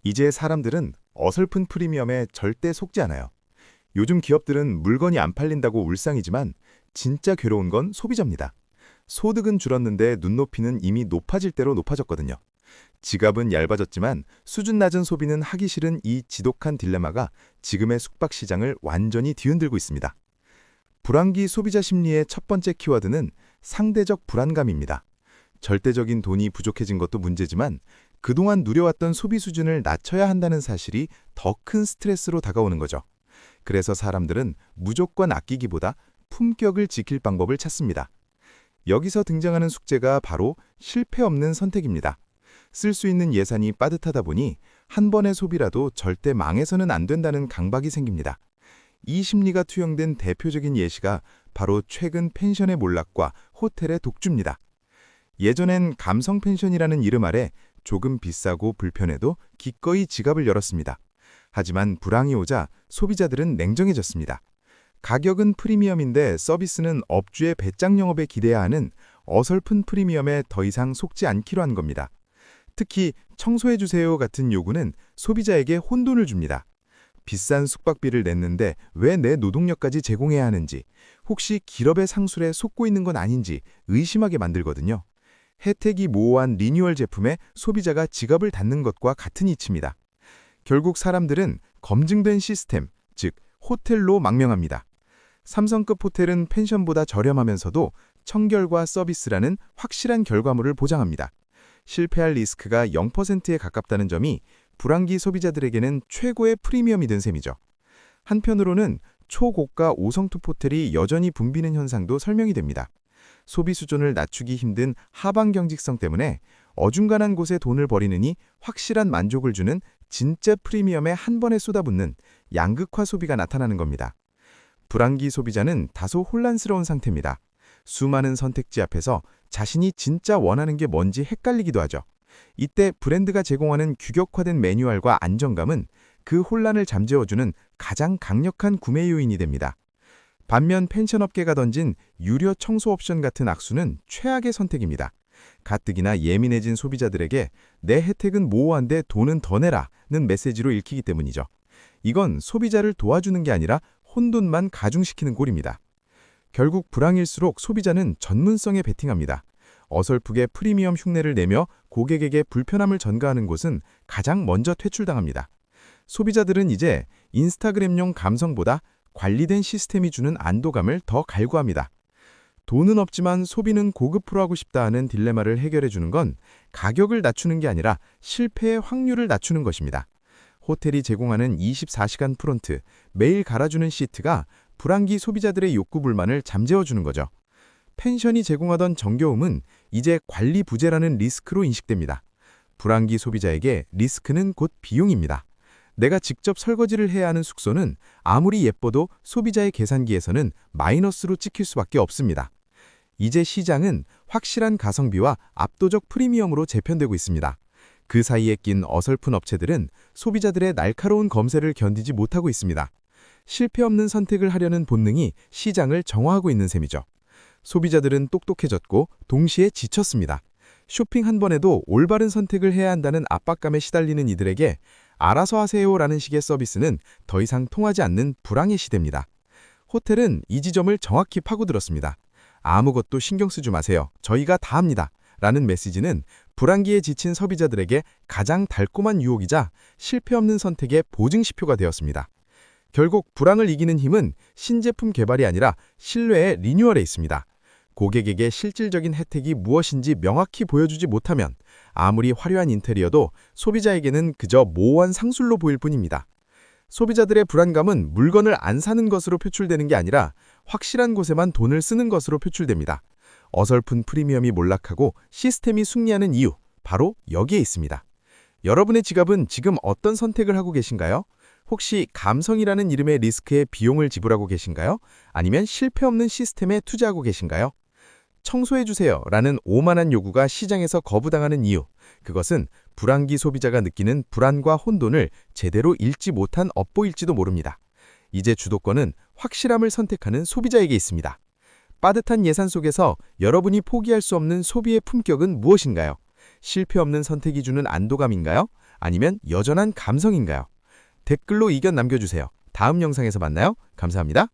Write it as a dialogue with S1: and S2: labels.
S1: 이제 사람들은 어설픈 프리미엄에 절대 속지 않아요. 요즘 기업들은 물건이 안 팔린다고 울상이지만 진짜 괴로운 건 소비자입니다. 소득은 줄었는데 눈높이는 이미 높아질 대로 높아졌거든요. 지갑은 얇아졌지만 수준 낮은 소비는 하기 싫은 이 지독한 딜레마가 지금의 숙박 시장을 완전히 뒤흔들고 있습니다. 불황기 소비자 심리의 첫 번째 키워드는 상대적 불안감입니다. 절대적인 돈이 부족해진 것도 문제지만 그동안 누려왔던 소비 수준을 낮춰야 한다는 사실이 더 큰 스트레스로 다가오는 거죠. 그래서 사람들은 무조건 아끼기보다 품격을 지킬 방법을 찾습니다. 여기서 등장하는 숙제가 바로 실패 없는 선택입니다. 쓸 수 있는 예산이 빠듯하다 보니 한 번의 소비라도 절대 망해서는 안 된다는 강박이 생깁니다. 이 심리가 투영된 대표적인 예시가 바로 최근 펜션의 몰락과 호텔의 독주입니다. 예전엔 감성 펜션이라는 이름 아래 조금 비싸고 불편해도 기꺼이 지갑을 열었습니다. 하지만 불황이 오자 소비자들은 냉정해졌습니다. 가격은 프리미엄인데 서비스는 업주의 배짱 영업에 기대야 하는 어설픈 프리미엄에 더 이상 속지 않기로 한 겁니다. 특히 청소해주세요 같은 요구는 소비자에게 혼돈을 줍니다. 비싼 숙박비를 냈는데 왜 내 노동력까지 제공해야 하는지, 혹시 기업의 상술에 속고 있는 건 아닌지 의심하게 만들거든요. 혜택이 모호한 리뉴얼 제품에 소비자가 지갑을 닫는 것과 같은 이치입니다. 결국 사람들은 검증된 시스템, 즉 호텔로 망명합니다. 삼성급 호텔은 펜션보다 저렴하면서도 청결과 서비스라는 확실한 결과물을 보장합니다. 실패할 리스크가 0%에 가깝다는 점이 불황기 소비자들에게는 최고의 프리미엄이 된 셈이죠. 한편으로는 초고가 5성급 호텔이 여전히 붐비는 현상도 설명이 됩니다. 소비 수준을 낮추기 힘든 하방 경직성 때문에 어중간한 곳에 돈을 버리느니 확실한 만족을 주는 진짜 프리미엄에 한 번에 쏟아붓는 양극화 소비가 나타나는 겁니다. 불황기 소비자는 다소 혼란스러운 상태입니다. 수많은 선택지 앞에서 자신이 진짜 원하는 게 뭔지 헷갈리기도 하죠. 이때 브랜드가 제공하는 규격화된 매뉴얼과 안정감은 그 혼란을 잠재워주는 가장 강력한 구매 요인이 됩니다. 반면 펜션업계가 던진 유료 청소 옵션 같은 악수는 최악의 선택입니다. 가뜩이나 예민해진 소비자들에게 내 혜택은 모호한데 돈은 더 내라는 메시지로 읽히기 때문이죠. 이건 소비자를 도와주는 게 아니라 혼돈만 가중시키는 꼴입니다. 결국 불황일수록 소비자는 전문성에 베팅합니다. 어설프게 프리미엄 흉내를 내며 고객에게 불편함을 전가하는 곳은 가장 먼저 퇴출당합니다. 소비자들은 이제 인스타그램용 감성보다 관리된 시스템이 주는 안도감을 더 갈구합니다. 돈은 없지만 소비는 고급으로 하고 싶다 하는 딜레마를 해결해주는 건 가격을 낮추는 게 아니라 실패의 확률을 낮추는 것입니다. 호텔이 제공하는 24시간 프론트, 매일 갈아주는 시트가 불황기 소비자들의 욕구불만을 잠재워주는 거죠. 펜션이 제공하던 정겨움은 이제 관리 부재라는 리스크로 인식됩니다. 불황기 소비자에게 리스크는 곧 비용입니다. 내가 직접 설거지를 해야 하는 숙소는 아무리 예뻐도 소비자의 계산기에서는 마이너스로 찍힐 수밖에 없습니다. 이제 시장은 확실한 가성비와 압도적 프리미엄으로 재편되고 있습니다. 그 사이에 낀 어설픈 업체들은 소비자들의 날카로운 검색을 견디지 못하고 있습니다. 실패 없는 선택을 하려는 본능이 시장을 정화하고 있는 셈이죠. 소비자들은 똑똑해졌고 동시에 지쳤습니다. 쇼핑 한 번에도 올바른 선택을 해야 한다는 압박감에 시달리는 이들에게 알아서 하세요라는 식의 서비스는 더 이상 통하지 않는 불황의 시대입니다. 호텔은 이 지점을 정확히 파고들었습니다. 아무것도 신경 쓰지 마세요. 저희가 다 합니다. 라는 메시지는 불황기에 지친 소비자들에게 가장 달콤한 유혹이자 실패 없는 선택의 보증시표가 되었습니다. 결국 불황을 이기는 힘은 신제품 개발이 아니라 신뢰의 리뉴얼에 있습니다. 고객에게 실질적인 혜택이 무엇인지 명확히 보여주지 못하면 아무리 화려한 인테리어도 소비자에게는 그저 모호한 상술로 보일 뿐입니다. 소비자들의 불안감은 물건을 안 사는 것으로 표출되는 게 아니라 확실한 곳에만 돈을 쓰는 것으로 표출됩니다. 어설픈 프리미엄이 몰락하고 시스템이 승리하는 이유, 바로 여기에 있습니다. 여러분의 지갑은 지금 어떤 선택을 하고 계신가요? 혹시 감성이라는 이름의 리스크에 비용을 지불하고 계신가요? 아니면 실패 없는 시스템에 투자하고 계신가요? 청소해주세요 라는 오만한 요구가 시장에서 거부당하는 이유, 그것은 불황기 소비자가 느끼는 불안과 혼돈을 제대로 읽지 못한 업보일지도 모릅니다. 이제 주도권은 확실함을 선택하는 소비자에게 있습니다. 빠듯한 예산 속에서 여러분이 포기할 수 없는 소비의 품격은 무엇인가요? 실패 없는 선택이 주는 안도감인가요?
S2: 아니면 여전한 감성인가요? 댓글로 의견 남겨주세요. 다음 영상에서 만나요. 감사합니다.